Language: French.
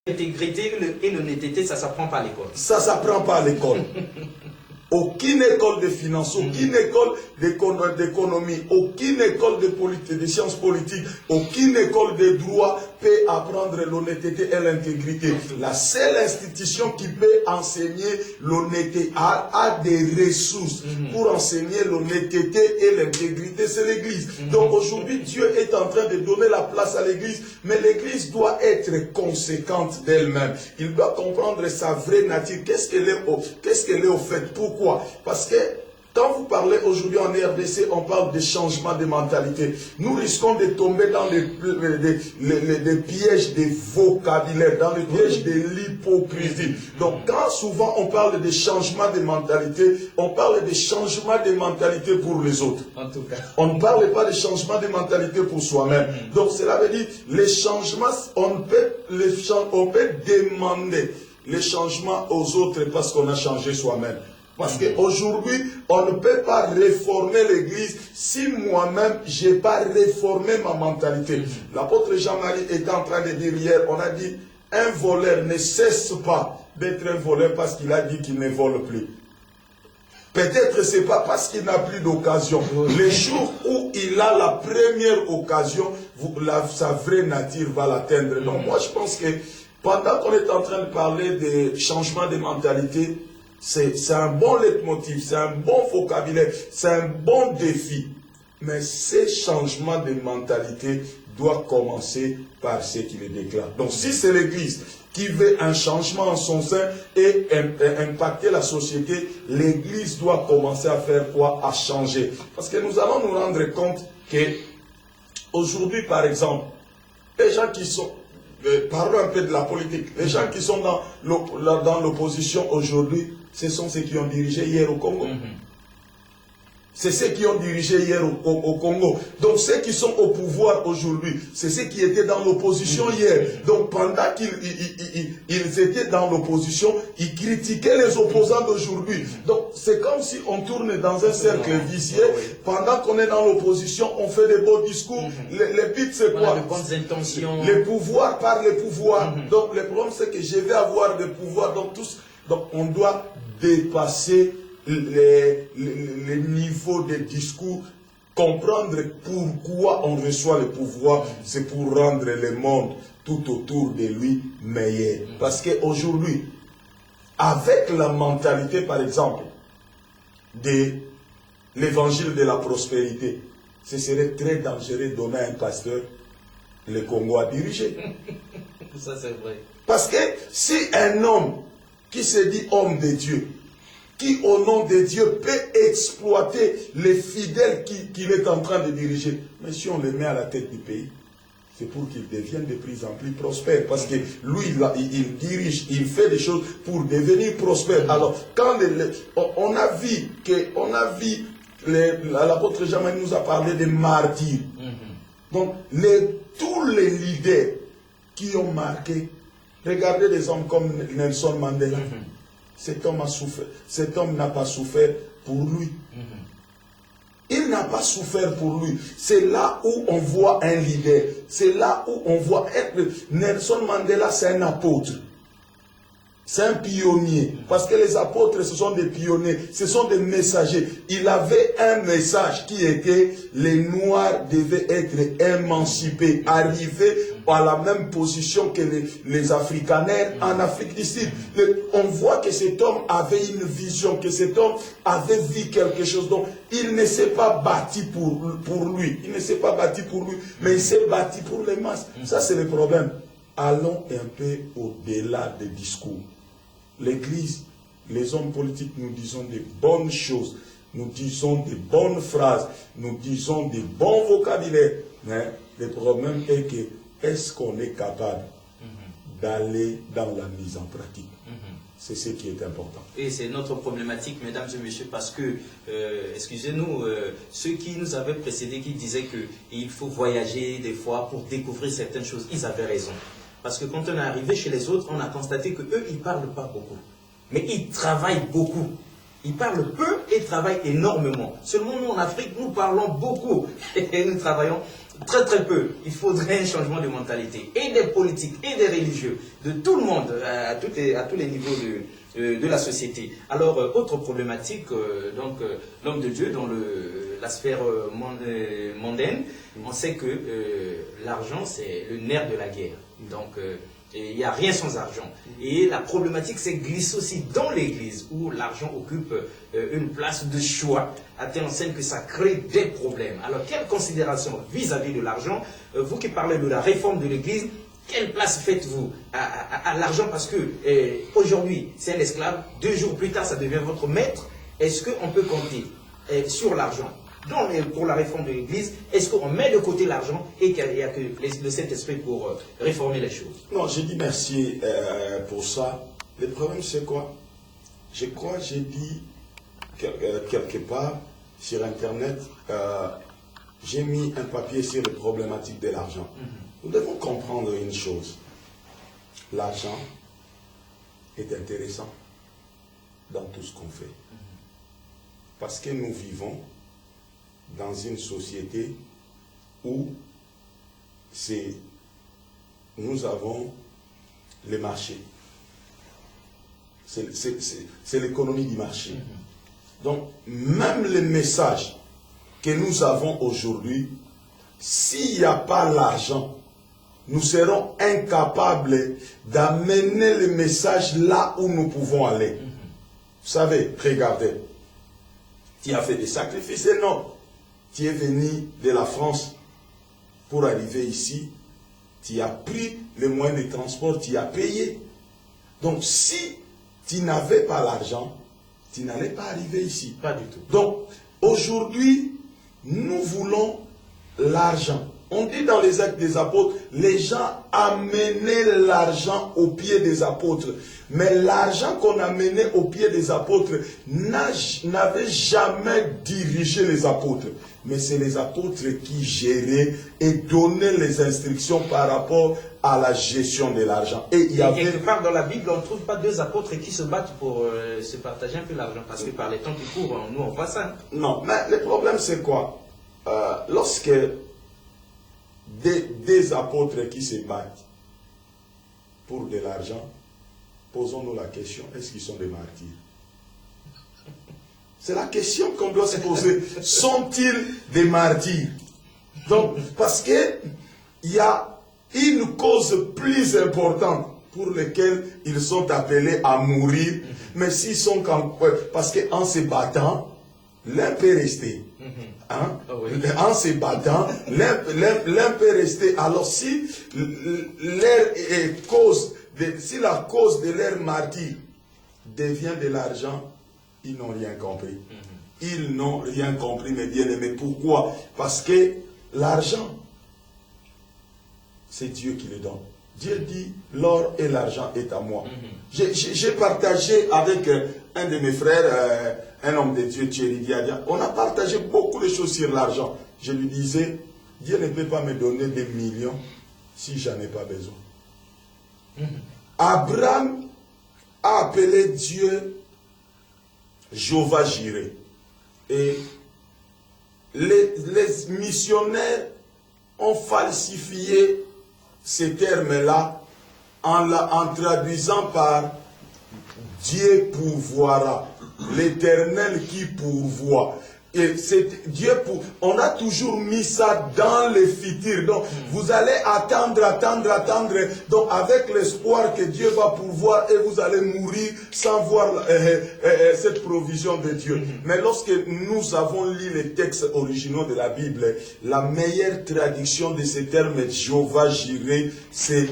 L'intégrité et l'honnêteté, ça ne s'apprend pas à l'école. Ça ne s'apprend pas à l'école. Aucune école de finance, aucune école d'économie, aucune école de sciences politiques, aucune école de droit peut apprendre l'honnêteté et l'intégrité. La seule institution qui peut enseigner l'honnêteté a des ressources pour enseigner l'honnêteté et l'intégrité, c'est l'Église. Donc aujourd'hui, Dieu est en train de donner la place à l'Église, mais l'Église doit être conséquente d'elle-même. Il doit comprendre sa vraie nature. Qu'est-ce qu'elle est au fait? Pourquoi? Parce que quand vous parlez aujourd'hui en RDC, on parle de changement de mentalité. Nous risquons de tomber dans les pièges de vocabulaire, dans les pièges de l'hypocrisie. Donc quand souvent on parle de changement de mentalité, on parle de changement de mentalité pour les autres. En tout cas. On ne parle pas de changement de mentalité pour soi-même. Donc cela veut dire, les changements, on peut demander les changements aux autres parce qu'on a changé soi-même. Parce qu'aujourd'hui, on ne peut pas réformer l'Église si moi-même, je n'ai pas réformé ma mentalité. L'apôtre Jean-Marie était en train de dire hier, on a dit, un voleur ne cesse pas d'être un voleur parce qu'il a dit qu'il ne vole plus. Peut-être ce n'est pas parce qu'il n'a plus d'occasion. Les jours où il a la première occasion, sa vraie nature va l'atteindre. Donc moi, je pense que pendant qu'on est en train de parler de changement de mentalité, c'est un bon leitmotiv, c'est un bon vocabulaire, c'est un bon défi. Mais ces changements de mentalité doivent commencer par ce qui les déclare. Donc si c'est l'Église qui veut un changement en son sein et impacter la société, l'Église doit commencer à faire quoi? À changer. Parce que nous allons nous rendre compte que aujourd'hui, par exemple, les gens qui sont... Parlons un peu de la politique. Les gens qui sont dans l'opposition aujourd'hui, ce sont ceux qui ont dirigé hier au Congo. C'est ceux qui ont dirigé hier au Congo. Donc ceux qui sont au pouvoir aujourd'hui, c'est ceux qui étaient dans l'opposition hier. Donc pendant qu'ils étaient dans l'opposition, ils critiquaient les opposants d'aujourd'hui. Donc c'est comme si on tourne dans un cercle vicieux. Pendant qu'on est dans l'opposition, on fait des beaux discours. Le but c'est quoi? De bonnes intentions. Le pouvoir par le pouvoir. Donc le problème c'est que je vais avoir des pouvoirs. Donc on doit dépasser les niveaux de discours, comprendre pourquoi on reçoit le pouvoir, c'est pour rendre le monde tout autour de lui meilleur. Parce qu'aujourd'hui, avec la mentalité, par exemple, de l'évangile de la prospérité, ce serait très dangereux de donner à un pasteur le Congo à diriger. Ça c'est vrai. Parce que si un homme qui se dit homme de Dieu, qui au nom de Dieu peut exploiter les fidèles qu'il est en train de diriger, mais si on le met à la tête du pays, c'est pour qu'il devienne de plus en plus prospère. Parce que lui, il dirige, il fait des choses pour devenir prospère. Alors, quand on a vu l'apôtre Jean-Marie nous a parlé des martyrs. Donc, tous les leaders qui ont marqué, regardez des hommes comme Nelson Mandela. Cet homme a souffert. Cet homme n'a pas souffert pour lui. Il n'a pas souffert pour lui. C'est là où on voit un leader. C'est là où on voit Nelson Mandela, c'est un apôtre. C'est un pionnier. Parce que les apôtres, ce sont des pionniers. Ce sont des messagers. Il avait un message qui était: les Noirs devaient être émancipés, arriver à la même position que les Afrikaners en Afrique du Sud. On voit que cet homme avait une vision, que cet homme avait vu quelque chose. Donc, il ne s'est pas bâti pour lui. Il ne s'est pas bâti pour lui, mais il s'est bâti pour les masses. Ça, c'est le problème. Allons un peu au-delà des discours. L'Église, les hommes politiques, nous disons des bonnes choses, nous disons des bonnes phrases, nous disons des bons vocabulaires. Mais le problème est que, est-ce qu'on est capable d'aller dans la mise en pratique? C'est ce qui est important. Et c'est notre problématique, mesdames et messieurs, parce que, excusez-nous, ceux qui nous avaient précédés, qui disaient qu'il faut voyager des fois pour découvrir certaines choses, ils avaient raison. Parce que quand on est arrivé chez les autres, on a constaté qu'eux, ils ne parlent pas beaucoup. Mais ils travaillent beaucoup. Ils parlent peu et travaillent énormément. Seulement nous en Afrique, nous parlons beaucoup et nous travaillons très très peu. Il faudrait un changement de mentalité, et des politiques, et des religieux, de tout le monde, à tous les niveaux de la société. Alors, autre problématique, l'homme de Dieu dans la sphère mondaine, on sait que l'argent, c'est le nerf de la guerre. Donc, il n'y a rien sans argent. Et la problématique, c'est glisse aussi dans l'église, où l'argent occupe une place de choix, à telle enseigne que ça crée des problèmes. Alors, quelle considération vis-à-vis de l'argent, vous qui parlez de la réforme de l'église, quelle place faites-vous à l'argent? Parce que aujourd'hui, c'est un esclave, 2 jours plus tard, ça devient votre maître. Est-ce qu'on peut compter sur l'argent pour la réforme de l'Église? Est-ce qu'on met de côté l'argent et qu'il n'y a que le Saint-Esprit pour réformer les choses? Non, j'ai dit merci pour ça. Le problème, c'est quoi? Je crois, j'ai dit quelque part sur Internet, j'ai mis un papier sur les problématiques de l'argent. Nous devons comprendre une chose. L'argent est intéressant dans tout ce qu'on fait. Parce que nous vivons dans une société où nous avons les marchés. C'est l'économie du marché. Donc, même les messages que nous avons aujourd'hui, s'il n'y a pas l'argent, nous serons incapables d'amener le message là où nous pouvons aller. Vous savez, regardez, tu as fait des sacrifices énormes. Tu es venu de la France pour arriver ici. Tu as pris les moyens de transport, tu as payé. Donc, si tu n'avais pas l'argent, tu n'allais pas arriver ici. Pas du tout. Donc, aujourd'hui, nous voulons l'argent. On dit dans les Actes des Apôtres, les gens amenaient l'argent aux pieds des apôtres. Mais l'argent qu'on amenait aux pieds des apôtres n'avait jamais dirigé les apôtres. Mais c'est les apôtres qui géraient et donnaient les instructions par rapport à la gestion de l'argent. Et il y avait... quelque part dans la Bible, on ne trouve pas 2 apôtres qui se battent pour se partager un peu l'argent. Parce que par les temps qui courent, nous on voit ça. Non, mais le problème c'est quoi? Lorsque des apôtres qui se battent pour de l'argent, posons-nous la question, est-ce qu'ils sont des martyrs? C'est la question qu'on doit se poser. Sont-ils des martyrs? Donc, parce qu'il y a une cause plus importante pour laquelle ils sont appelés à mourir, mais s'ils sont parce qu'en se battant, l'un peut rester. Hein? Oh oui. En se battant, l'un peut rester. Alors si si la cause de leur martyr devient de l'argent, ils n'ont rien compris. Ils n'ont rien compris, mes bien-aimés. Pourquoi? Parce que l'argent, c'est Dieu qui le donne. Dieu dit, l'or et l'argent est à moi. J'ai partagé avec un de mes frères, un homme de Dieu, Thierry Diadia, on a partagé beaucoup de choses sur l'argent. Je lui disais, Dieu ne peut pas me donner des millions si j'en ai pas besoin. Abraham a appelé Dieu Jéhovah Jireh. Et les missionnaires ont falsifié ces termes-là en traduisant par Dieu pourvoira, l'Éternel qui pourvoit. Et c'est Dieu pour. On a toujours mis ça dans les futurs. Donc, vous allez attendre. Donc, avec l'espoir que Dieu va pourvoir et vous allez mourir sans voir cette provision de Dieu. Mais lorsque nous avons lu les textes originaux de la Bible, la meilleure traduction de ces termes Jéhovah Jireh, c'est